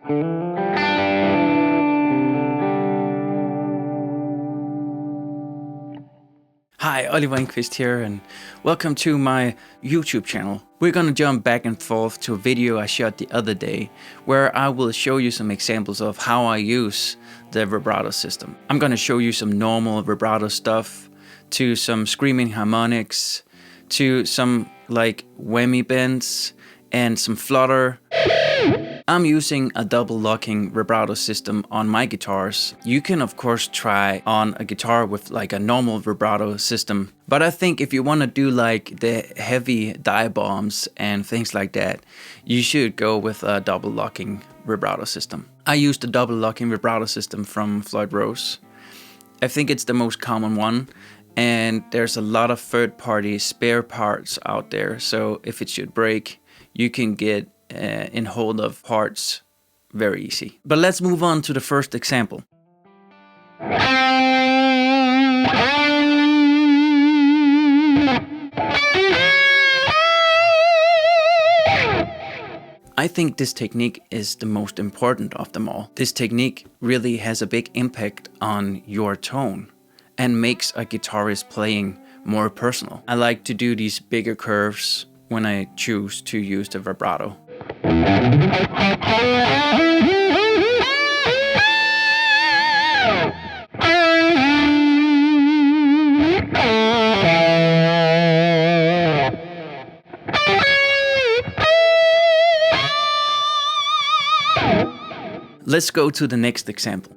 Hi, Oliver Enquist here, and welcome to my YouTube channel. We're gonna jump back and forth to a video I shot the other day, where I will show you some examples of how I use the vibrato system. I'm gonna show you some normal vibrato stuff, to some screaming harmonics, to some like whammy bends, and some flutter. I'm using a double locking vibrato system on my guitars. You can of course try on a guitar with like a normal vibrato system, but I think if you want to do like the heavy dive bombs and things like that, you should go with a double locking vibrato system. I use the double locking vibrato system from Floyd Rose. I think it's the most common one, and there's a lot of third-party spare parts out there, so if it should break, you can get in hold of parts very easy. But let's move on to the first example. I think this technique is the most important of them all. This technique really has a big impact on your tone and makes a guitarist playing more personal. I like to do these bigger curves when I choose to use the vibrato. Let's go to the next example.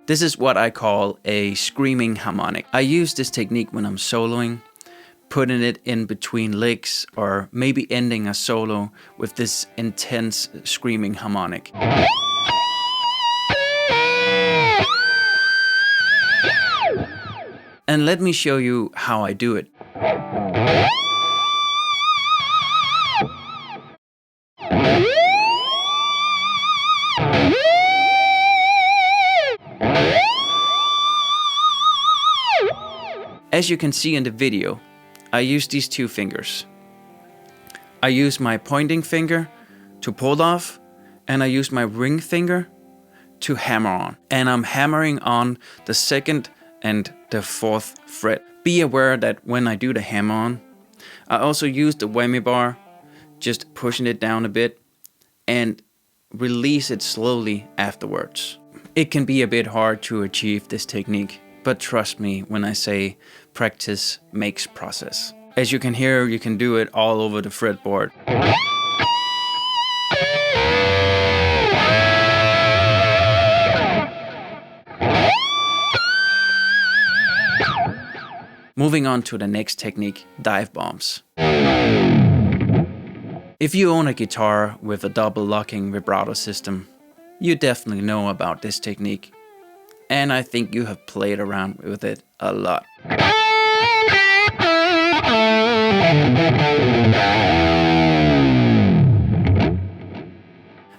This is what I call a screaming harmonic. I use this technique when I'm soloing, putting it in between licks, or maybe ending a solo with this intense screaming harmonic. And let me show you how I do it. As you can see in the video, I use these two fingers. I use my pointing finger to pull off, and I use my ring finger to hammer on. And I'm hammering on the second and the fourth fret. Be aware that when I do the hammer on, I also use the whammy bar, just pushing it down a bit and release it slowly afterwards. It can be a bit hard to achieve this technique, but trust me when I say practice makes process. As you can hear, you can do it all over the fretboard. Moving on to the next technique, dive bombs. If you own a guitar with a double locking vibrato system, you definitely know about this technique. And I think you have played around with it a lot.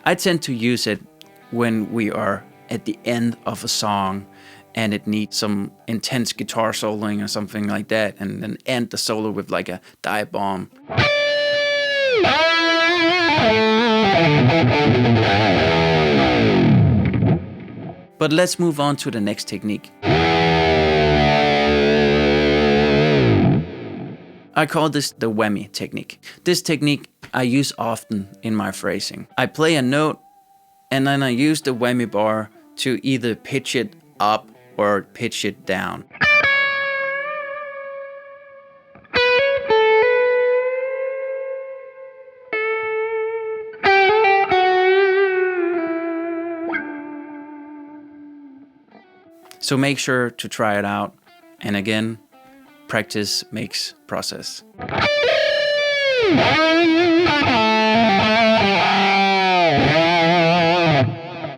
I tend to use it when we are at the end of a song and it needs some intense guitar soloing or something like that, and then end the solo with like a dive bomb. But let's move on to the next technique. I call this the whammy technique. This technique I use often in my phrasing. I play a note and then I use the whammy bar to either pitch it up or pitch it down. So make sure to try it out. And again, practice makes process.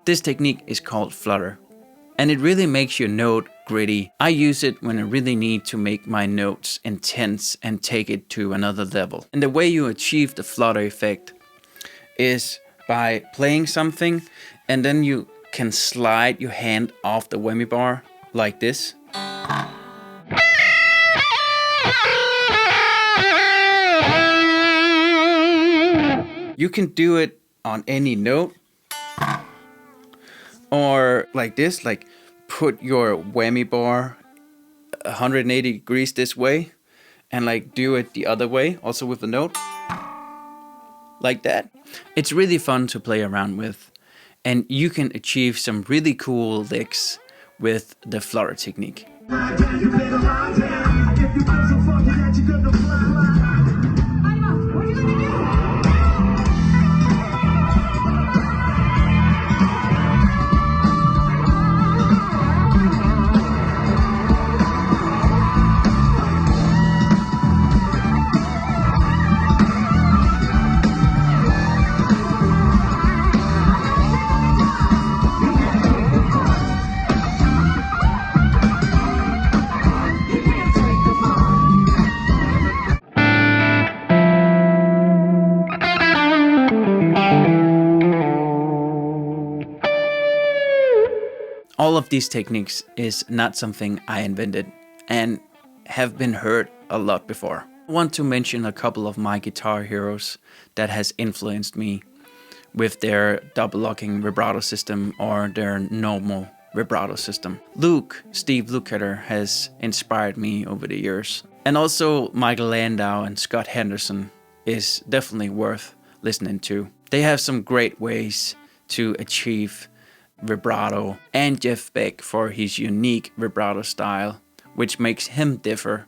This technique is called Flutter, and it really makes your note gritty. I use it when I really need to make my notes intense and take it to another level. And the way you achieve the flutter effect is by playing something and then you can slide your hand off the whammy bar like this. You can do it on any note, or like this, like put your whammy bar 180 degrees this way and like do it the other way, also with the note, like that. It's really fun to play around with, and you can achieve some really cool licks with the Flutter technique. All of these techniques is not something I invented and have been heard a lot before. I want to mention a couple of my guitar heroes that has influenced me with their double locking vibrato system or their normal vibrato system. Steve Lukather has inspired me over the years. And also Michael Landau and Scott Henderson is definitely worth listening to. They have some great ways to achieve vibrato, and Jeff Beck for his unique vibrato style, which makes him differ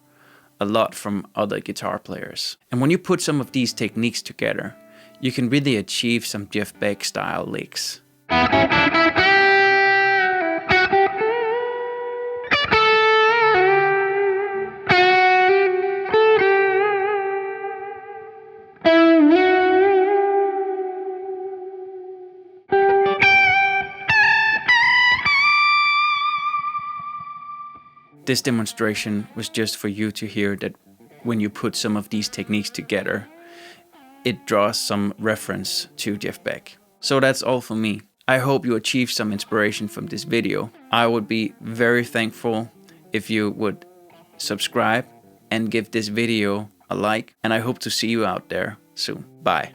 a lot from other guitar players. And when you put some of these techniques together, you can really achieve some Jeff Beck style licks. This demonstration was just for you to hear that when you put some of these techniques together, it draws some reference to Jeff Beck. So that's all for me. I hope you achieved some inspiration from this video. I would be very thankful if you would subscribe and give this video a like, and I hope to see you out there soon. Bye.